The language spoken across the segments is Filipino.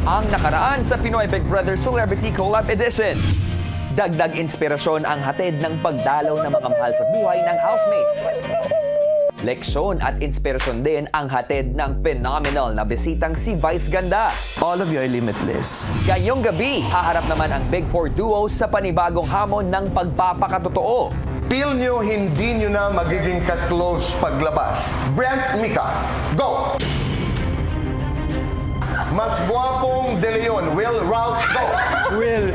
ang nakaraan sa Pinoy Big Brother Celebrity Collab Edition. Dagdag inspirasyon ang hatid ng pagdalaw ng mga mahal sa buhay ng housemates. Leksyon at inspirasyon din ang hatid ng phenomenal na bisitang si Vice Ganda. All of you are limitless. Ngayong gabi, haharap naman ang Big Four duos sa panibagong hamon ng pagpapakatotoo. Feel nyo hindi nyo na magiging ka-close paglabas. Brent, Mika, go! Mas guwapong De Leon, Will, Ralph, go! Will.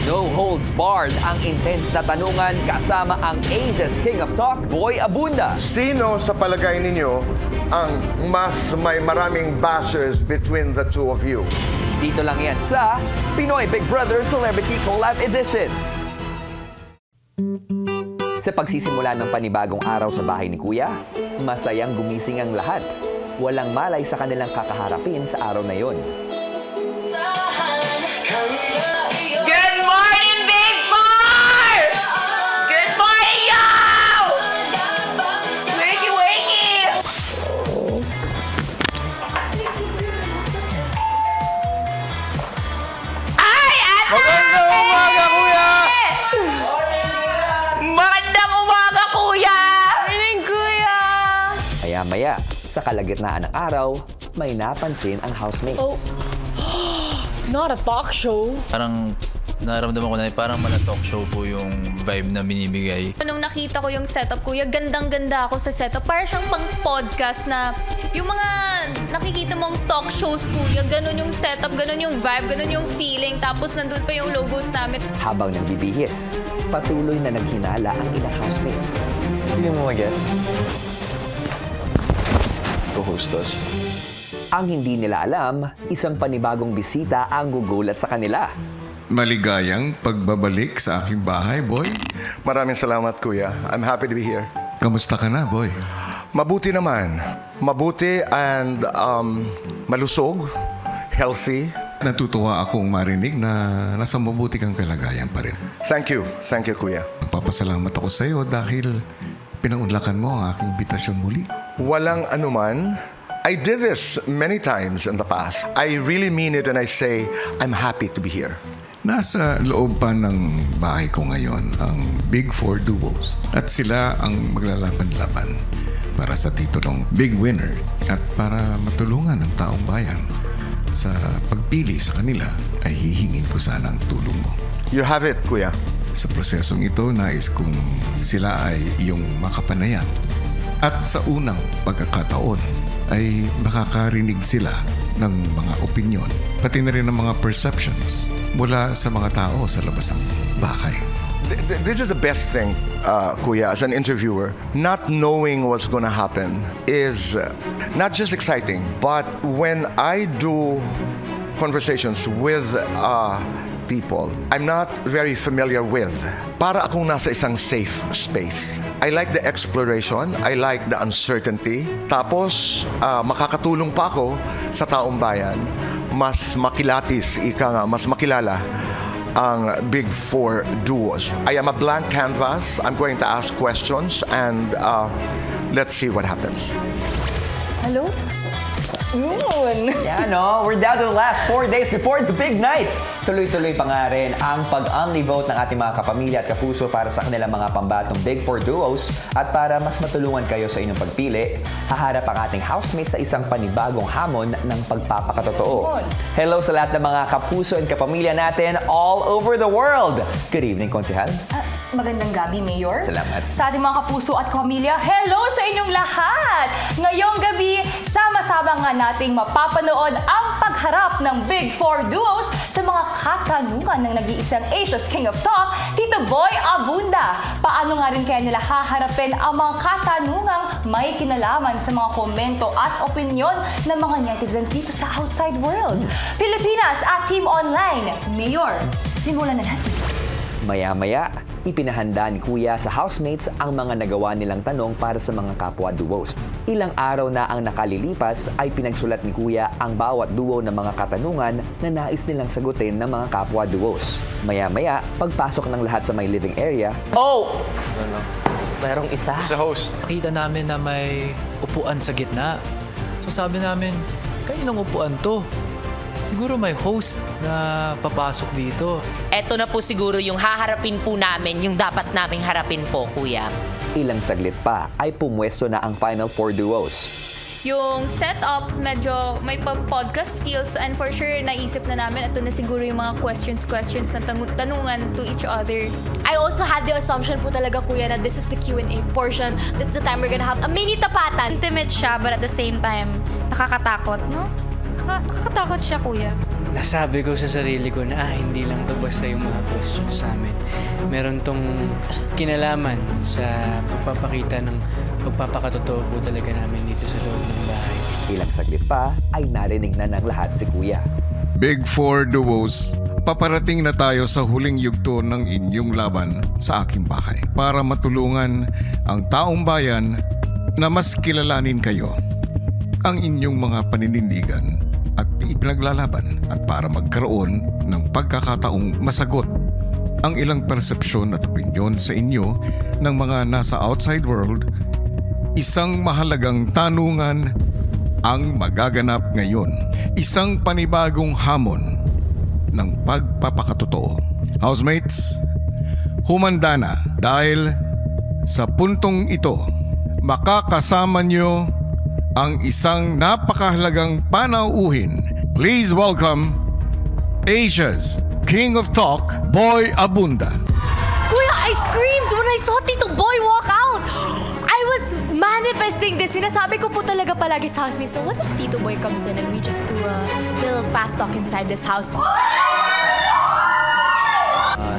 No holds barred ang intense na tanungan kasama ang Asia's King of Talk, Boy Abunda. Sino sa palagay ninyo ang mas may maraming bashers between the two of you? Dito lang yan sa Pinoy Big Brother Celebrity Collab Edition. Sa pagsisimula ng panibagong araw sa bahay ni Kuya, masayang gumising ang lahat. Walang malay sa kanilang kakaharapin sa araw na yon. Good morning, Big Four! Good morning, y'all! Wakey, wakey! Ay, Ate! Magandang umaga, Kuya! Magandang umaga, Kuya! Morning, Kuya! Maya-maya, sa kalagitnaan ng araw, may napansin ang housemates. Not a talk show. Parang nararamdaman ko na parang mala-talk show po yung vibe na binibigay. Nung nakita ko yung setup, Kuya, gandang-ganda ako sa setup. Para siyang pang-podcast na yung mga nakikita mong talk shows, Kuya, ganun yung setup, ganun yung vibe, ganun yung feeling. Tapos nandun pa yung logos namin. Habang nagbibihis, patuloy na naghinala ang ilang housemates. Hindi mo mag-guess. Co-hostos. Ang hindi nila alam, isang panibagong bisita ang gugulat sa kanila. Maligayang pagbabalik sa aking bahay, boy. Maraming salamat, Kuya. I'm happy to be here. Kamusta ka na, boy? Mabuti naman. Mabuti and malusog, healthy. Natutuwa akong marinig na nasa mabuti kang kalagayan pa rin. Thank you, Kuya. Nagpapasalamat ako sa iyo dahil pinaunlakan mo ang aking imbitasyon muli. Walang anuman. I did this many times in the past. I really mean it and I say, I'm happy to be here. Nasa loob pa ng bahay ko ngayon ang Big Four duos at sila ang maglalaban-laban para sa titulong Big Winner at para matulungan ang taong bayan. Sa pagpili sa kanila ay hihingin ko sana ang tulong mo. You have it, Kuya. Sa prosesong ito, nais kong sila ay iyong makapanayan. At sa unang pagkakataon ay makakarinig sila ng mga opinyon, pati na rin ng mga perceptions mula sa mga tao sa labas ng bahay. This is the best thing, Kuya, as an interviewer. Not knowing what's gonna happen is not just exciting, but when I do conversations with people I'm not very familiar with, para akong nasa isang safe space. I like the exploration, I like the uncertainty. Tapos, makakatulong pa ako sa taong bayan, mas makilatis, mas makilala ang Big Four duos. I am a blank canvas. I'm going to ask questions and let's see what happens. Hello? Yun. Yeah, no? We're down to the last 4 days before the big night. Tuloy-tuloy pa nga rin ang pag-only vote ng ating mga kapamilya at kapuso para sa kanilang mga pambatong Big Four duos. At para mas matulungan kayo sa inyong pagpili, haharap ang ating housemates sa isang panibagong hamon ng pagpapakatotoo. Hello sa lahat ng mga kapuso and kapamilya natin all over the world. Good evening, Konsehal. Magandang gabi, Mayor. Salamat. Sa ating mga kapuso at kapamilya, hello sa inyong lahat! Ngayong gabi, sama-sama nga nating mapapanood ang pagharap ng Big Four duos sa mga katanungan ng nag-iisang Asia's King of Talk, Tito Boy Abunda. Paano nga rin kaya nila haharapin ang mga katanungang may kinalaman sa mga komento at opinyon ng mga netizens dito sa outside world? Pilipinas at Team Online. Mayor, simulan na natin. Maya-maya, ipinahanda ni Kuya sa housemates ang mga nagawa nilang tanong para sa mga kapwa duos. Ilang araw na ang nakalilipas ay pinagsulat ni Kuya ang bawat duo ng mga katanungan na nais nilang sagutin ng mga kapwa duos. Maya-maya, pagpasok ng lahat sa may living area, Oh! Merong isa. Sa host, nakita namin na may upuan sa gitna. So sabi namin, kaninong upuan to? Siguro may host na papasok dito. Eto na po siguro yung haharapin po namin, yung dapat naming harapin po, kuya. Ilang saglit pa ay pumwesto na ang Final Four duos. Yung setup, medyo may podcast feels and for sure naisip na namin ito na siguro yung mga questions na tanungan to each other. I also had the assumption po talaga, kuya, na this is the Q&A portion. This is the time we're gonna have a mini tapatan. Intimate siya but at the same time, nakakatakot, no? Nakakatakot siya, kuya. Nasabi ko sa sarili ko na hindi lang to basta yung mga questions namin. Meron tong kinalaman sa pagpapakita ng pagpapakatotoo po talaga namin dito sa loob ng bahay. Ilang saglit pa ay narinig na ng lahat si Kuya. Big Four Duos, paparating na tayo sa huling yugto ng inyong laban sa aking bahay para matulungan ang taong bayan na mas kilalanin kayo, ang inyong mga paninindigan at ipinaglalaban at para magkaroon ng pagkakataong masagot ang ilang persepsyon at opinyon sa inyo ng mga nasa outside world. Isang mahalagang tanungan ang magaganap ngayon. Isang panibagong hamon ng pagpapakatotoo. Housemates, humanda na dahil sa puntong ito, makakasama nyo ang isang napakahalagang panauhin. Please welcome Asia's King of Talk, Boy Abunda. Kuya, I screamed when I saw Tito Boy walk out. I was manifesting this. Sinasabi ko po talaga palagi sa housemates, so what if Tito Boy comes in and we just do a little fast talk inside this house?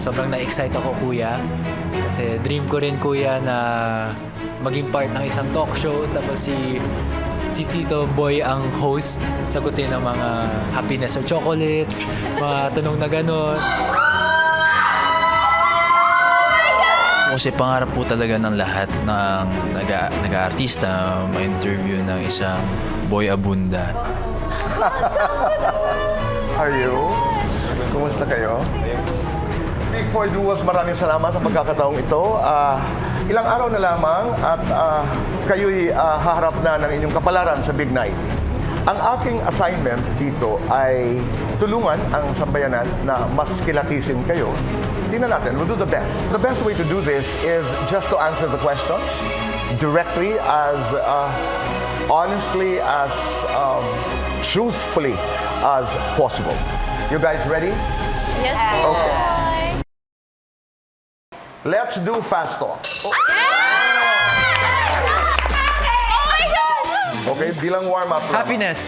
Sobrang na-excite ako, kuya. Kasi dream ko rin, kuya, na maging part ng isang talk show. Tapos si Tito Boy ang host, sagutin ng mga happiness or chocolates, mga tanong na gano'n. Kasi pangarap po talaga ng lahat ng nag-aartista ma-interview ng isang Boy Abunda. Are you? Kumusta kayo? Big Four Duos, maraming salamat sa pagkakataong ito. Ilang araw na lamang at kayo'y haharap na ng inyong kapalaran sa Big Night. Ang aking assignment dito ay tulungan ang sambayanan na mas kilatisin kayo. Tingnan natin, we'll do the best. The best way to do this is just to answer the questions directly, as honestly, as truthfully as possible. You guys ready? Yes, po. Okay. Let's do fast talk. Okay, bilang warm-up lang. Happiness!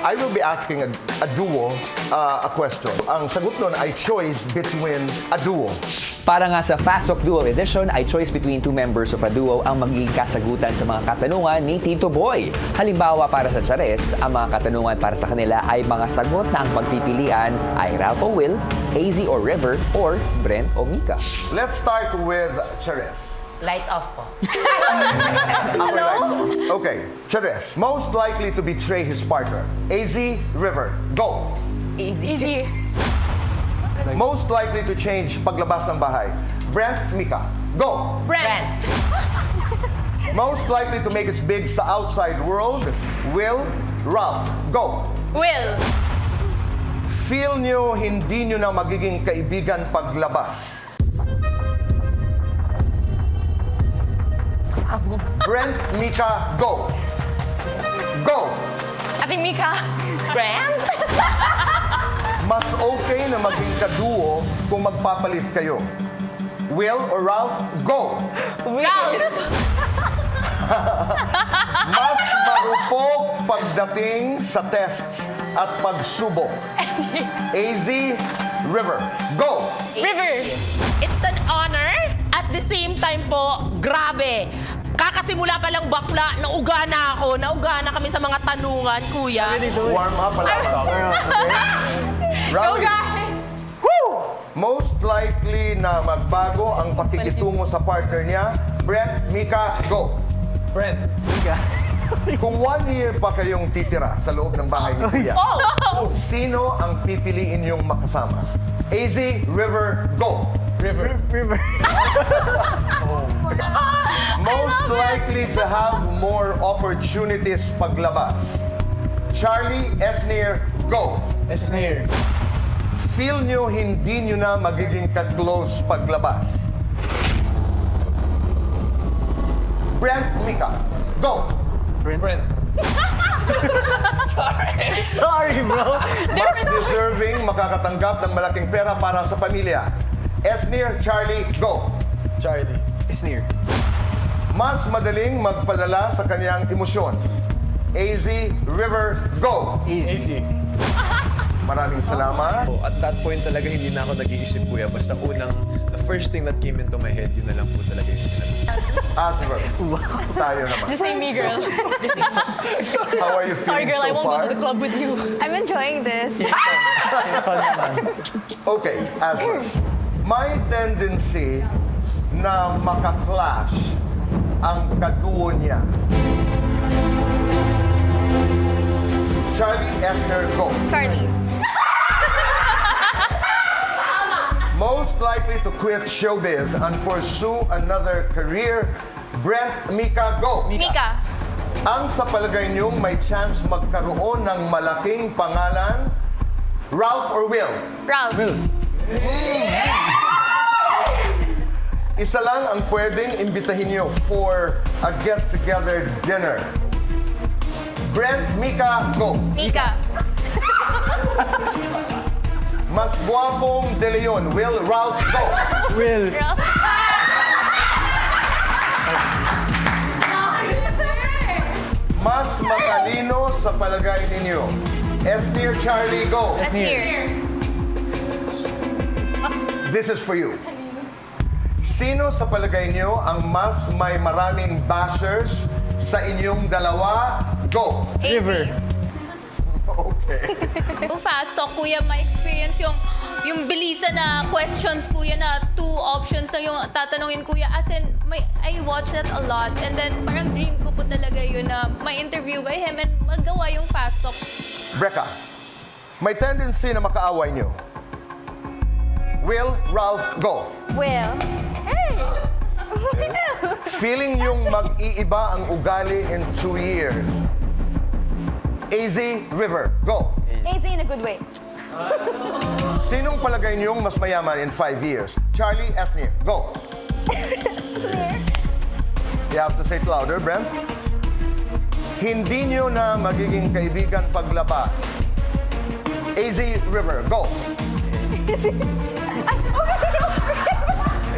I will be asking a duo a question. Ang sagot nun ay choice between a duo. Para nga sa Fast Talk Duo Edition ay choice between two members of a duo ang magiging kasagutan sa mga katanungan ni Tito Boy. Halimbawa para sa Chares, ang mga katanungan para sa kanila ay mga sagot na ang pagpipilian ay Ralph o Will, AZ o River, or Brent o Mika. Let's start with Chares. Lights off po. Hello? Okay, Chares. Most likely to betray his partner. AZ, River. Go. Easy. Most likely to change paglabas ng bahay. Brent, Mika. Go. Brent. Most likely to make it big sa outside world. Will, Ralph. Go. Will. Feel nyo hindi nyo na magiging kaibigan paglabas. Brent, Mika, go. Go. Ate Mika. Brent? Mas okay na maging kaduo kung magpapalit kayo. Will or Ralph, go. Ralph. Mas marupok pagdating sa tests at pagsubok. AZ, River, go. River. It's an honor. At the same time po, grabe. Kakasimula pa lang bakla, nauga na ako. Nauga na kami sa mga tanungan, kuya. Warm up pala. Go, guys. Most likely na magbago ang pakikitungo sa partner niya. Brent, Mika, go. Brent. Kung 1 year pa kayong titira sa loob ng bahay ni Kuya, sino ang pipiliin niyong makasama? AZ, River, go. River. Most likely to have more opportunities paglabas. Charlie, Esnir, go. Esnir. Feel nyo hindi nyo na magiging ka-close paglabas. Brent, Mika, go. Brent. Sorry, bro. Mas deserving makakatanggap ng malaking pera para sa pamilya. Esnir, Charlie, go. Charlie. Esnir. Mas madaling magpadala sa kanyang emosyon. AZ, River, go. Easy. Maraming salamat. Oh, at that point talaga hindi na ako nag-iisip, kuya. Basta the first thing that came into my head, yun na lang po talaga yung sinabi. Asper, tayo naman. Just say me, girl. How are you feeling so far? club with you. I'm enjoying this. Okay, Asper. May tendency na makaklash ang kaduo niya. Charlie, Esther, go. Carly. Most likely to quit showbiz and pursue another career. Brent, Mika, go. Mika. Ang sa palagay niyong may chance magkaroon ng malaking pangalan, Ralph or Will? Ralph. Isa lang ang pwedeng imbitahin niyo for a get-together dinner. Brent, Mika, go. Mika. Mas guwapong De Leon, Will, Ralph, go. Will. Mas matalino sa palagay ninyo. Esnir, Charlie, go. Esnir. This is for you. Sino sa palagay niyo ang mas may maraming bashers sa inyong dalawa? Go. River. Okay. Kung fast talk, kuya, ma-experience yung bilisan na questions, kuya, na 2 options na yung tatanungin, kuya. As in, I watch that a lot. And then, parang dream ko po talaga yun na may interview by him and magawa yung fast talk. Brecca, may tendency na makaaway niyo. Will, Ralph, go. Well, Feeling niyong mag-iiba ang ugali in 2 years. AZ, River, go. easy in a good way. Sinong palagay niyong mas mayaman in 5 years? Charlie, Esnir, go. You have to say it louder, Brent. Hindi niyo na magiging kaibigan paglabas. AZ, River, go.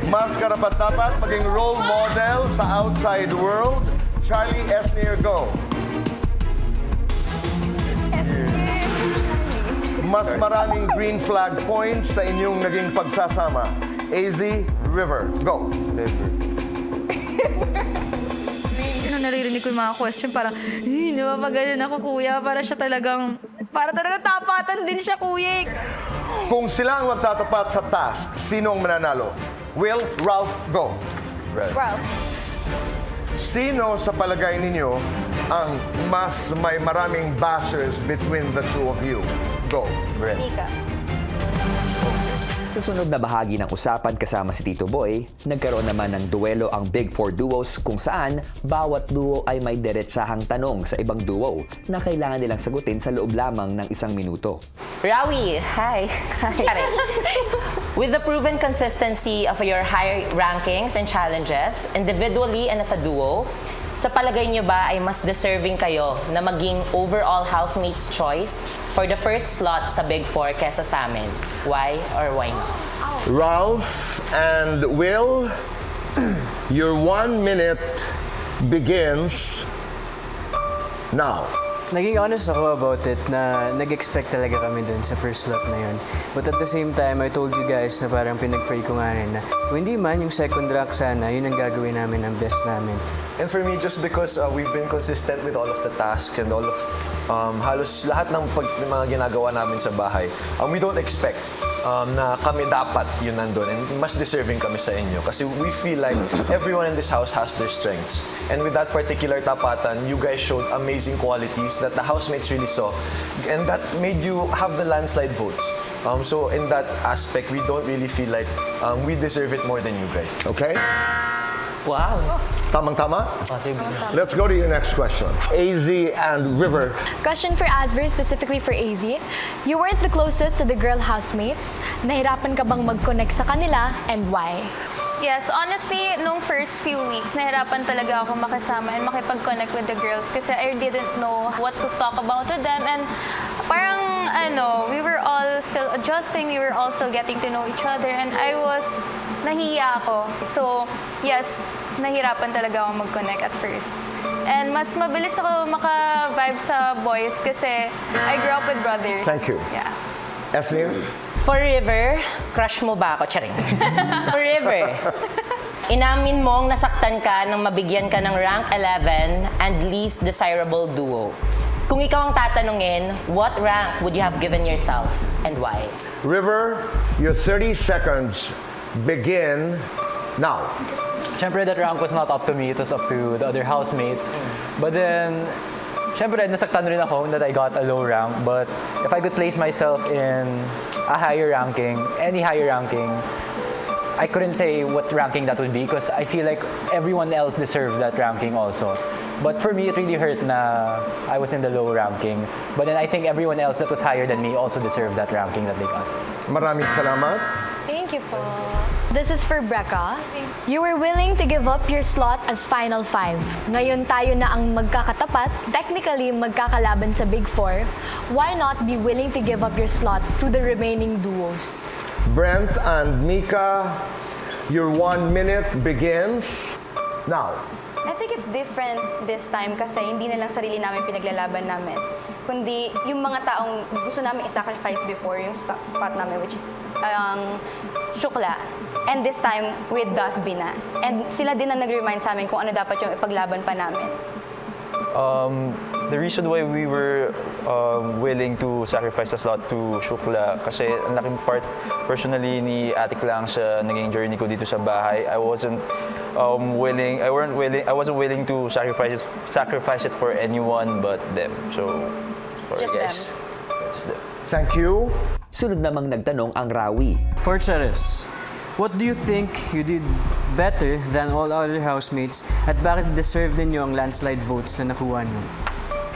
Mas karapat-dapat maging role model sa outside world. Charlie, Esnir, go. Mas maraming green flag points sa inyong naging pagsasama. AZ, River, go. Nung naririnig ko yung mga question, parang, napapagalan ako, kuya. Para talagang tapatan din siya, kuya. Kung sila ang magtatapat sa task, sino ang mananalo? Will, Ralph, go. Ralph. Sino sa palagay ninyo ang mas may maraming bashers between the two of you? Go. Mika. Sa sunod na bahagi ng usapan kasama si Tito Boy, nagkaroon naman ng duelo ang Big Four Duos kung saan bawat duo ay may diretsahang tanong sa ibang duo na kailangan nilang sagutin sa loob lamang ng 1 minuto. Rawi, hi. With the proven consistency of your high rankings and challenges, individually and as a duo, sa palagay niyo ba ay mas deserving kayo na maging overall housemates choice for the first slot sa Big Four kesa sa amin? Why or why not? Ralph and Will, your 1 minute begins now. Naging honest ako about it na nag-expect talaga kami dun sa first slot na yun. But at the same time, I told you guys na parang pinag-pray ko nga rin na kung hindi man yung second rank sana, yun ang gagawin namin ng best namin. And for me, just because we've been consistent with all of the tasks and all of halos lahat ng mga ginagawa namin sa bahay, we don't expect na kami dapat yun nandun and mas deserving kami sa inyo kasi we feel like everyone in this house has their strengths and with that particular tapatan you guys showed amazing qualities that the housemates really saw and that made you have the landslide votes So in that aspect, we don't really feel like we deserve it more than you guys. Okay? Wow. Tamang-tama? Let's go to your next question. AZ and River. Question for Asver, specifically for AZ. You weren't the closest to the girl housemates. Nahirapan ka bang mag-connect sa kanila and why? Yes, honestly, nung first few weeks, nahirapan talaga ako makasama and makipag-connect with the girls kasi I didn't know what to talk about with them and parang we were all still adjusting, we were all still getting to know each other and nahiya ako. So, yes, nahirapan talaga ako mag-connect at first. And mas mabilis ako maka-vibe sa boys kasi I grew up with brothers. Thank you. Yeah. Esnir? For River, crush mo ba ako? Charing. For River, inamin mong nasaktan ka nang mabigyan ka ng rank 11 and least desirable duo. Kung ikaw ang tatanungin, what rank would you have given yourself and why? River, your 30 seconds begin now. Siyempre, that rank was not up to me. It was up to the other housemates. But then, siyempre, nasaktan rin ako that I got a low rank. But if I could place myself in a higher ranking, any higher ranking, I couldn't say what ranking that would be because I feel like everyone else deserved that ranking also. But for me, it really hurt na I was in the low ranking. But then I think everyone else that was higher than me also deserved that ranking that they got. Maraming salamat. Thank you po. This is for Brecca. You were willing to give up your slot as Final 5. Ngayon tayo na ang magkakatapat, technically magkakalaban sa Big Four. Why not be willing to give up your slot to the remaining duos? Brent and Mika, your 1 minute begins now. I think it's different this time kasi hindi na lang sarili namin pinaglalaban namin, kundi yung mga taong gusto namin i-sacrifice before yung spot namin, which is Shukla. And this time with Dusby na. And sila din na nag-remind sa amin kung ano dapat yung ipaglaban pa namin. The reason why we were willing to sacrifice a slot to Shukla kasi ang laking part personally ni Atik lang sa naging journey ko dito sa bahay. I wasn't willing to sacrifice it for anyone but them. So for Just guys. them. Just them. Thank you. Sunod namang nagtanong ang Rawi. For Charis, what do you think you did better than all other housemates at bakit deserve din nyo ang landslide votes na nakuha nyo?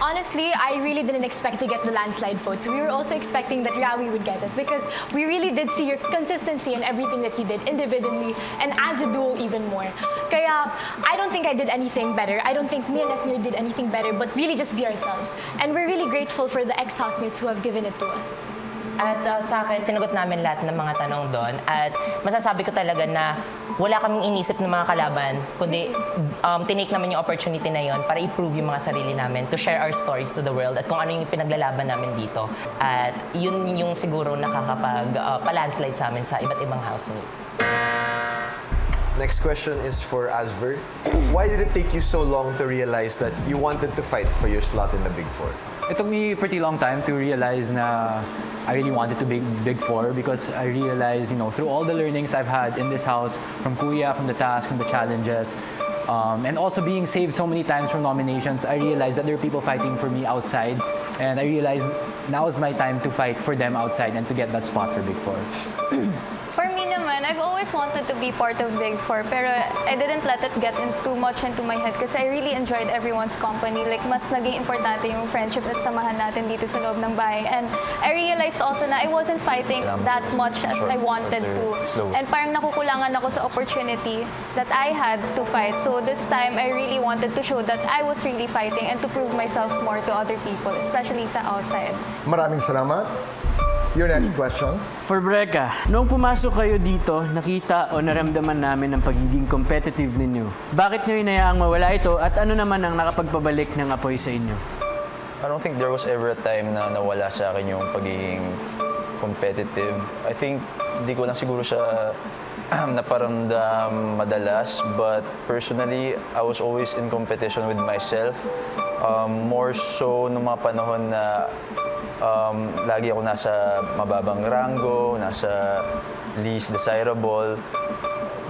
Honestly, I really didn't expect to get the landslide votes. We were also expecting that Rawi would get it because we really did see your consistency in everything that he did individually and as a duo even more. Kaya, I don't think I did anything better. I don't think me and Esnir did anything better, but really just be ourselves. And we're really grateful for the ex-housemates who have given it to us. At sa akin, sinagot namin lahat ng mga tanong doon. At masasabi ko talaga na wala kaming inisip ng mga kalaban, kundi tinake namin yung opportunity na yon para i-prove yung mga sarili namin, to share our stories to the world at kung ano yung pinaglalaban namin dito. At yun yung siguro nakakapag-landslide sa amin sa iba't ibang housemate. Next question is for Asver. Why did it take you so long to realize that you wanted to fight for your slot in the Big Four? It took me a pretty long time to realize na I really wanted to be Big Four because I realized, through all the learnings I've had in this house, from Kuya, from the task, from the challenges, and also being saved so many times from nominations, I realized that there are people fighting for me outside, and I realized now is my time to fight for them outside and to get that spot for Big Four. For me naman, I've always wanted to be part of Big Four, pero I didn't let it get too much into my head kasi I really enjoyed everyone's company. Like, mas naging importante yung friendship at samahan natin dito sa loob ng bahay. And I realized also na I wasn't fighting that much as I wanted to. And parang nakukulangan ako sa opportunity that I had to fight. So this time, I really wanted to show that I was really fighting and to prove myself more to other people, especially sa outside. Maraming salamat. Your next question. For Brecca, noong pumasok kayo dito, nakita o naramdaman namin ang pagiging competitive ninyo. Bakit nyo inayaang mawala ito at ano naman ang nakapagpabalik ng apoy sa inyo? I don't think there was ever a time na nawala sa akin yung pagiging competitive. I think hindi ko lang siguro siya naparamdam madalas, but personally, I was always in competition with myself. More so nung mga panahon na lagi ako nasa mababang rango, nasa least desirable.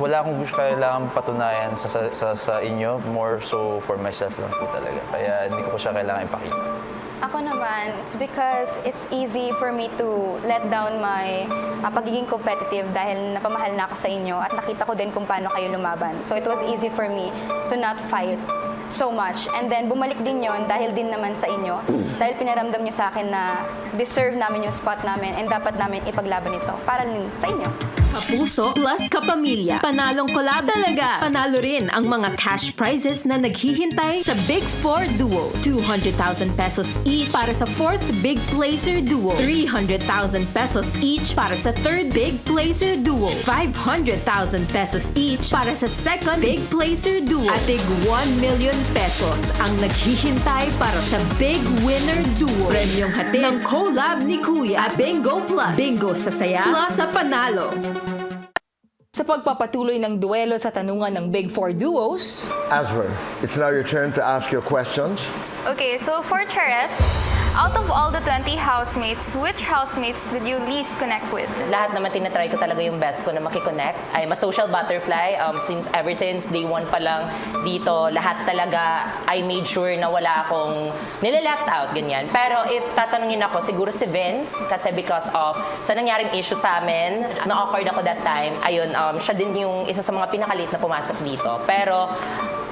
Wala akong gusto kailangan patunayan sa inyo, more so for myself lang po talaga. Kaya hindi ko siya kailangan ipakita. Ako naman, it's because it's easy for me to let down my pagiging competitive dahil napamahal na ako sa inyo at nakita ko din kung paano kayo lumaban. So it was easy for me to not fight so much. And then bumalik din yon dahil din naman sa inyo. Dahil pinaramdam nyo sa akin na deserve namin yung spot namin and dapat namin ipaglaban ito para din sa inyo. Kapuso plus kapamilya. Panalong collab talaga. Panalo rin ang mga cash prizes na naghihintay sa Big 4 Duo. 200,000 pesos each para sa 4th Big Placer Duo. 300,000 pesos each para sa 3rd Big Placer Duo. 500,000 pesos each para sa 2nd Big Placer Duo. At tig 1 million pesos ang naghihintay para sa Big Winner Duo. Premyong hatid ng collab ni Kuya at Bingo Plus. Bingo sa saya plus sa panalo. Sa pagpapatuloy ng duelo sa tanungan ng Big 4 Duos, Asver, it's now your turn to ask your questions. Okay, so for Chares, out of all the 20 housemates, which housemates did you least connect with? Lahat naman tinatry ko talaga yung best ko na makikonnect. I'm a social butterfly. Ever since day one pa lang dito, lahat talaga I made sure na wala akong nila-left out, ganyan. Pero if tatanungin ako, siguro si Vince, kasi because of sa nangyaring issue sa amin, na-awkward ako that time, ayun, siya din yung isa sa mga pinakalit na pumasok dito. Pero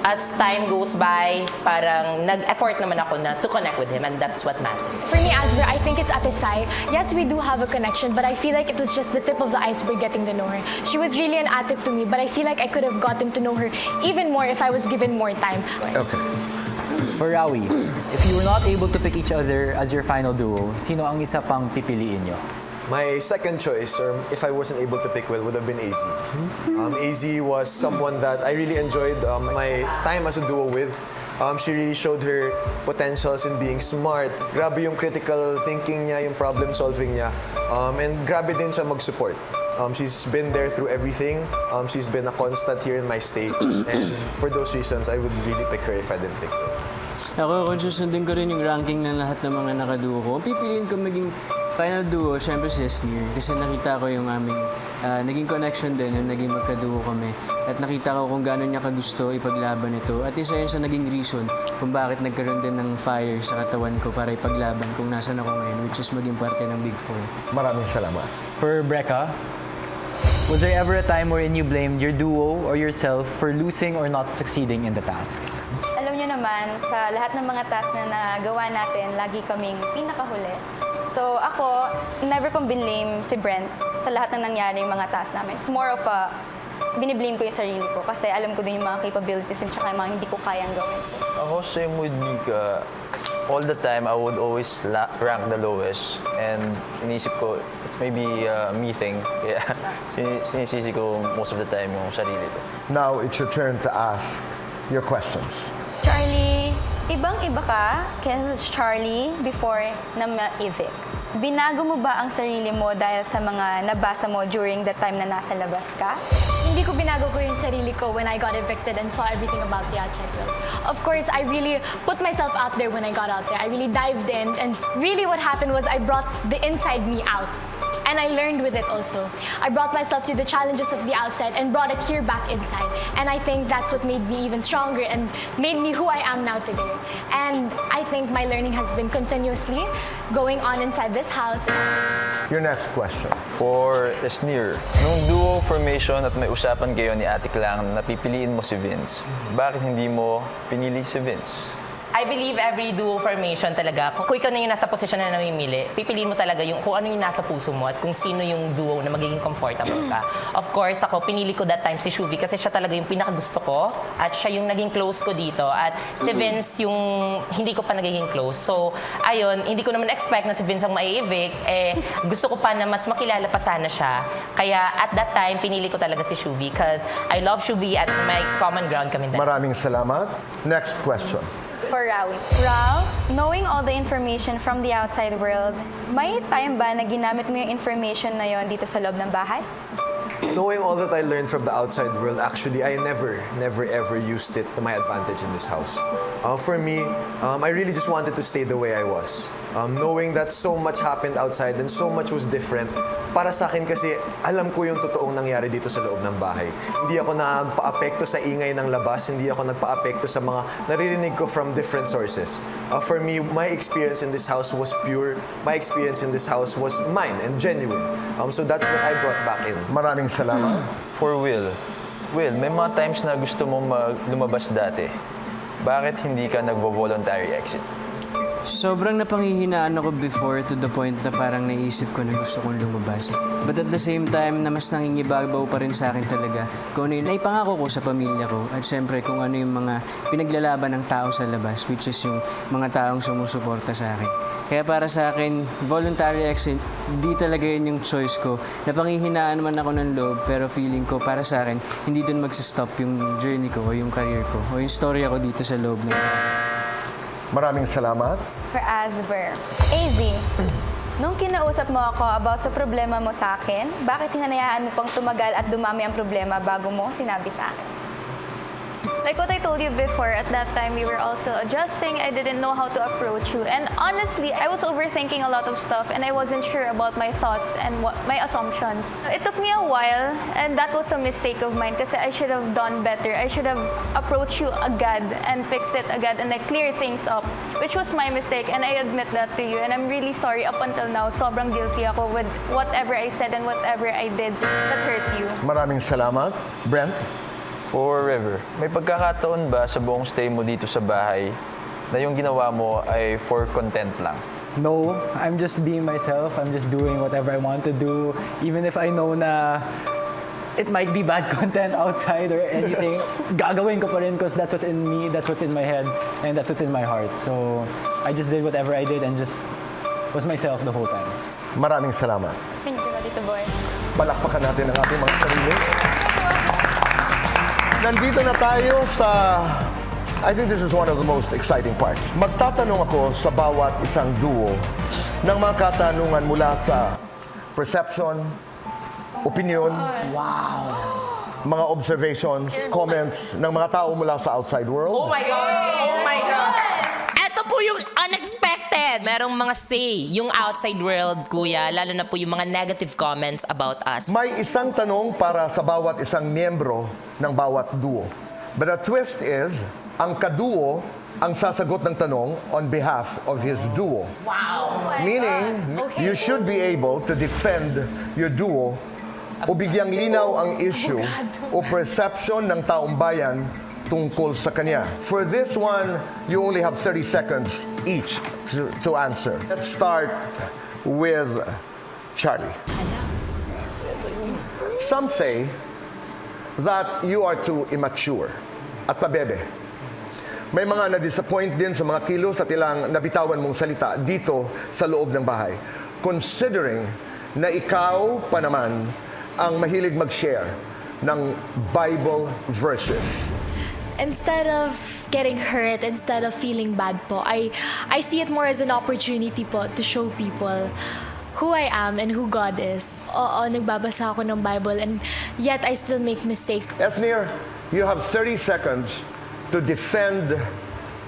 as time goes by, parang nag-effort naman ako na to connect with him, and that's what matters. For me, Asver, I think it's Ate Sai. Yes, we do have a connection, but I feel like it was just the tip of the iceberg getting to know her. She was really an ate to me, but I feel like I could have gotten to know her even more if I was given more time. Okay. For Rawi, if you were not able to pick each other as your final duo, sino ang isa pang pipiliin nyo? My second choice, or if I wasn't able to pick well, would have been AZ. AZ was someone that I really enjoyed my time as a duo with. She really showed her potentials in being smart. Grabe yung critical thinking niya, yung problem solving niya. And grabe din siya mag-support. She's been there through everything. She's been a constant here in my stay. And for those reasons, I would really pick her if I didn't pick her. Ako, kung susundin ko rin yung ranking ng lahat ng mga nakaduo ko, pipiliin ko maging final duo, syempre si Sneer. Kasi nakita ko yung aming naging connection din nung naging magkaduo kami. At nakita ko kung gano'n niya kagusto ipaglaban ito. At isa yun sa naging reason kung bakit nagkaroon din ng fire sa katawan ko para ipaglaban kung nasan ako ngayon, which is maging parte ng Big Four. Maraming salamat. For Brecca, was there ever a time wherein you blamed your duo or yourself for losing or not succeeding in the task? Alam nyo naman, sa lahat ng mga task na nagawa natin, lagi kaming pinakahuli. So ako, never kong binblame si Brent sa lahat ng nangyari yung mga task namin. It's more of a, biniblame ko yung sarili ko kasi alam ko din yung mga capabilities and saka yung mga hindi ko kayang gawin. Ako, same with Mika. All the time, I would always rank the lowest. And inisip ko, it's maybe me thing. Kaya sinisisi ko most of the time yung sarili ko. Now it's your turn to ask your questions. Charlie, ibang-iba ka kaya Charlie before na ma-evict. Binago mo ba ang sarili mo dahil sa mga nabasa mo during the time na nasa labas ka? Hindi ko binago ko yung sarili ko when I got evicted and saw everything about the outside world. Of course, I really put myself out there when I got out there. I really dived in, and really what happened was I brought the inside me out. And I learned with it also. I brought myself to the challenges of the outside and brought it here back inside. And I think that's what made me even stronger and made me who I am now today. And I think my learning has been continuously going on inside this house. Your next question. For Sneer, nung duo formation at may usapan kayo ni Ate Klang na pipiliin mo si Vince, bakit hindi mo pinili si Vince? I believe every duo formation talaga, kung ikaw na yung nasa posisyon na namimili, pipiliin mo talaga yung kung ano yung nasa puso mo at kung sino yung duo na magiging comfortable ka. Of course, ako, pinili ko that time si Shuvi kasi siya talaga yung pinakagusto ko at siya yung naging close ko dito. At si Vince yung hindi ko pa nagiging close. So, ayun, hindi ko naman expect na si Vince ang mai-evict. Gusto ko pa na mas makilala pa sana siya. Kaya at that time, pinili ko talaga si Shuvi because I love Shuvi at may common ground kami dahil. Maraming salamat. Next question. For Rawi. Ralph, knowing all the information from the outside world, may time ba na ginamit mo yung information na yon dito sa loob ng bahay? knowing all that I learned from the outside world, actually, I never ever used it to my advantage in this house. For me, I really just wanted to stay the way I was. Knowing that so much happened outside and so much was different, para sa akin kasi alam ko yung totoong nangyari dito sa loob ng bahay. Hindi ako nagpa-apekto sa ingay ng labas, hindi ako nagpa-apekto sa mga naririnig ko from different sources. For me, my experience in this house was pure. My experience in this house was mine and genuine. So that's what I brought back in. Maraming salamat. For Will, may mga times na gusto mong lumabas dati. Bakit hindi ka nagvo-voluntary exit? Sobrang napanghihinaan ako before to the point na parang naisip ko na gusto kong lumabas. But at the same time, na mas nangingibabaw pa rin sa akin talaga kung ano yung naipangako ko sa pamilya ko at syempre kung ano yung mga pinaglalaban ng tao sa labas, which is yung mga taong sumusuporta sa akin. Kaya para sa akin, voluntary exit, di talaga yun yung choice ko. Napanghihinaan man ako ng loob, pero feeling ko para sa akin, hindi dun magsistop yung journey ko o yung career ko o yung story ako dito sa loob ng Maraming salamat. For Asber. AZ, nung kinausap mo ako about sa problema mo sa akin, bakit hinanayaan mo pang tumagal at dumami ang problema bago mo sinabi sa akin? Like what I told you before, at that time we were also adjusting. I didn't know how to approach you. And honestly, I was overthinking a lot of stuff and I wasn't sure about my thoughts and my assumptions. It took me a while and that was a mistake of mine kasi I should have done better. I should have approached you agad and fixed it agad and I cleared things up, which was my mistake and I admit that to you. And I'm really sorry up until now. Sobrang guilty ako with whatever I said and whatever I did that hurt you. Maraming salamat. Brent? For River, may pagkakataon ba sa buong stay mo dito sa bahay na yung ginawa mo ay for content lang? No, I'm just being myself. I'm just doing whatever I want to do. Even if I know na it might be bad content outside or anything, gagawin ko pa rin because that's what's in me, that's what's in my head, and that's what's in my heart. So I just did whatever I did and just was myself the whole time. Maraming salamat. Thank you, Tito Boy. Palakpakan natin ang ating mga sarili. Nandito na tayo sa, I think this is one of the most exciting parts. Magtatanong ako sa bawat isang duo ng mga katanungan mula sa perception, opinion, mga observations, comments ng mga tao mula sa outside world. Oh my God! Oh my God! Ito po yung unexpected. Merong mga say, yung outside world, kuya, lalo na po yung mga negative comments about us. May isang tanong para sa bawat isang miyembro ng bawat duo. But the twist is, ang kaduo ang sasagot ng tanong on behalf of his duo. Wow! Meaning, you should be able to defend your duo o bigyang linaw ang issue o perception ng taong bayan tungkol sa kanya. For this one, you only have 30 seconds each to answer. Let's start with Charlie. Some say that you are too immature at pabebe. May mga na-disappoint din sa mga kilos at ilang nabitawan mong salita dito sa loob ng bahay. Considering na ikaw pa naman ang mahilig mag-share ng Bible verses. Instead of getting hurt, instead of feeling bad po, I see it more as an opportunity po to show people who I am and who God is. Oo, nagbabasa ako ng Bible and yet I still make mistakes. Esnir, you have 30 seconds to defend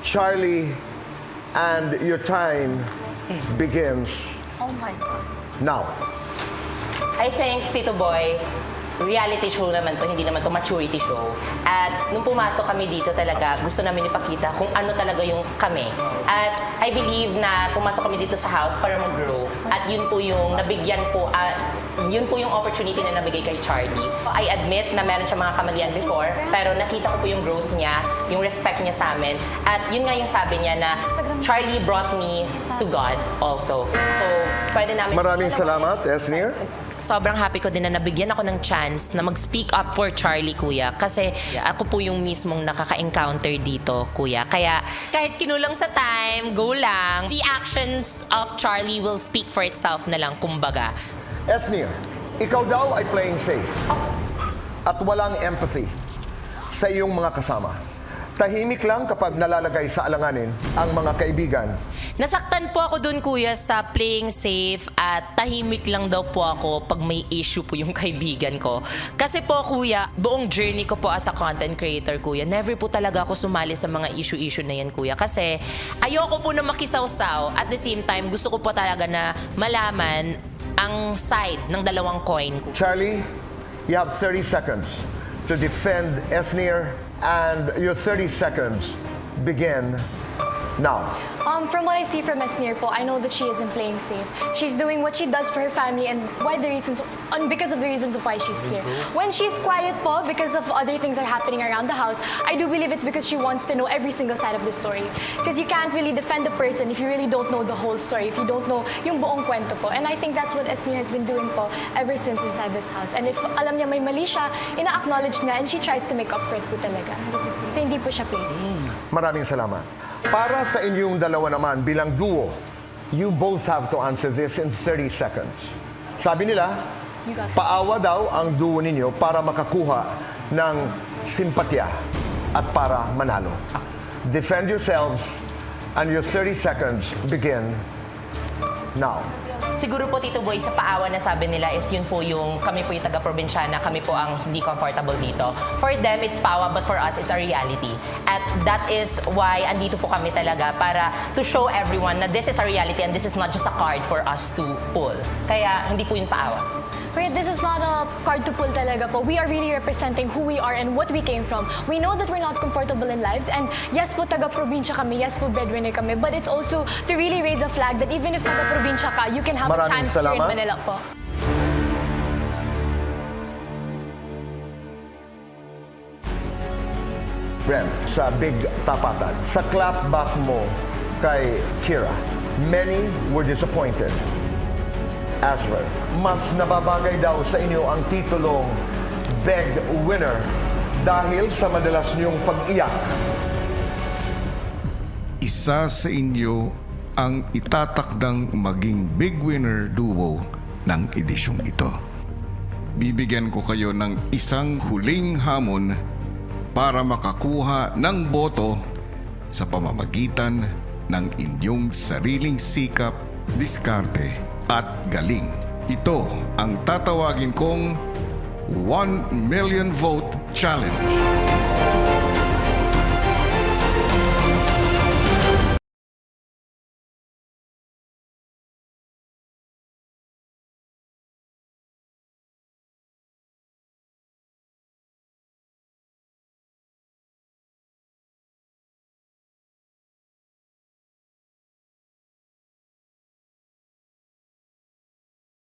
Charlie and your time begins now. I think, Tito Boy, reality show naman to, hindi naman to maturity show. At nung pumasok kami dito talaga, gusto namin ipakita kung ano talaga yung kami. At I believe na pumasok kami dito sa house para mag-grow. At yun po yung nabigyan po, yun po yung opportunity na nabigay kay Charlie. I admit na meron siya mga kamalian before, pero nakita ko po yung growth niya, yung respect niya sa amin. At yun nga yung sabi niya na Charlie brought me to God also. So, pwede namin... Maraming salamat, Esnir. Sobrang happy ko din na nabigyan ako ng chance na mag-speak up for Charlie, kuya. Kasi ako po yung mismong nakaka-encounter dito, kuya. Kaya kahit kinulang sa time, go lang. The actions of Charlie will speak for itself na lang, kumbaga. Esnir, ikaw daw ay playing safe at walang empathy sa iyong mga kasama. Tahimik lang kapag nalalagay sa alanganin ang mga kaibigan. Nasaktan po ako dun, kuya, sa playing safe at tahimik lang daw po ako pag may issue po yung kaibigan ko. Kasi po, kuya, buong journey ko po as a content creator, kuya, never po talaga ako sumali sa mga issue-issue na yan, kuya. Kasi ayoko po na makisawsaw. At the same time, gusto ko po talaga na malaman ang side ng dalawang coin ko. Charlie, you have 30 seconds to defend Esnir, and your 30 seconds begin now. From what I see from Esnir po, I know that she isn't playing safe. She's doing what she does for her family and because of the reasons of why she's here. When she's quiet po, because of other things are happening around the house, I do believe it's because she wants to know every single side of the story. Because you can't really defend a person if you really don't know the whole story, if you don't know yung buong kwento po. And I think that's what Esnir has been doing po ever since inside this house. And if alam niya may mali siya, ina-acknowledge niya and she tries to make up for it po talaga. So hindi po siya playing safe. Maraming salamat. Para sa inyong dalawa naman bilang duo, you both have to answer this in 30 seconds. Sabi nila, paawa daw ang duo ninyo para makakuha ng simpatya at para manalo. Defend yourselves and your 30 seconds begin now. Siguro po, Tito Boy, sa paawa na sabi nila is yun po yung kami po yung taga-probinsyana, kami po ang hindi comfortable dito. For them, it's paawa, but for us, it's a reality. At that is why andito po kami talaga para to show everyone na this is a reality and this is not just a card for us to pull. Kaya hindi po yun paawa. Kaya this is not a card to pull talaga po. We are really representing who we are and what we came from. We know that we're not comfortable in lives and yes po taga-probinsya kami, yes po breadwinner kami, but it's also to really raise a flag that even if taga-probinsya ka, you can have a chance here in Manila po. Brent, sa big tapatan, sa clapback mo kay Kira, many were disappointed. Asper, mas nababagay daw sa inyo ang titulong Big Winner dahil sa madalas niyong pag-iyak. Isa sa inyo ang itatakdang maging big winner duo ng edisyong ito. Bibigyan ko kayo ng isang huling hamon para makakuha ng boto sa pamamagitan ng inyong sariling sikap, diskarte at galing. Ito ang tatawagin kong 1 million vote challenge.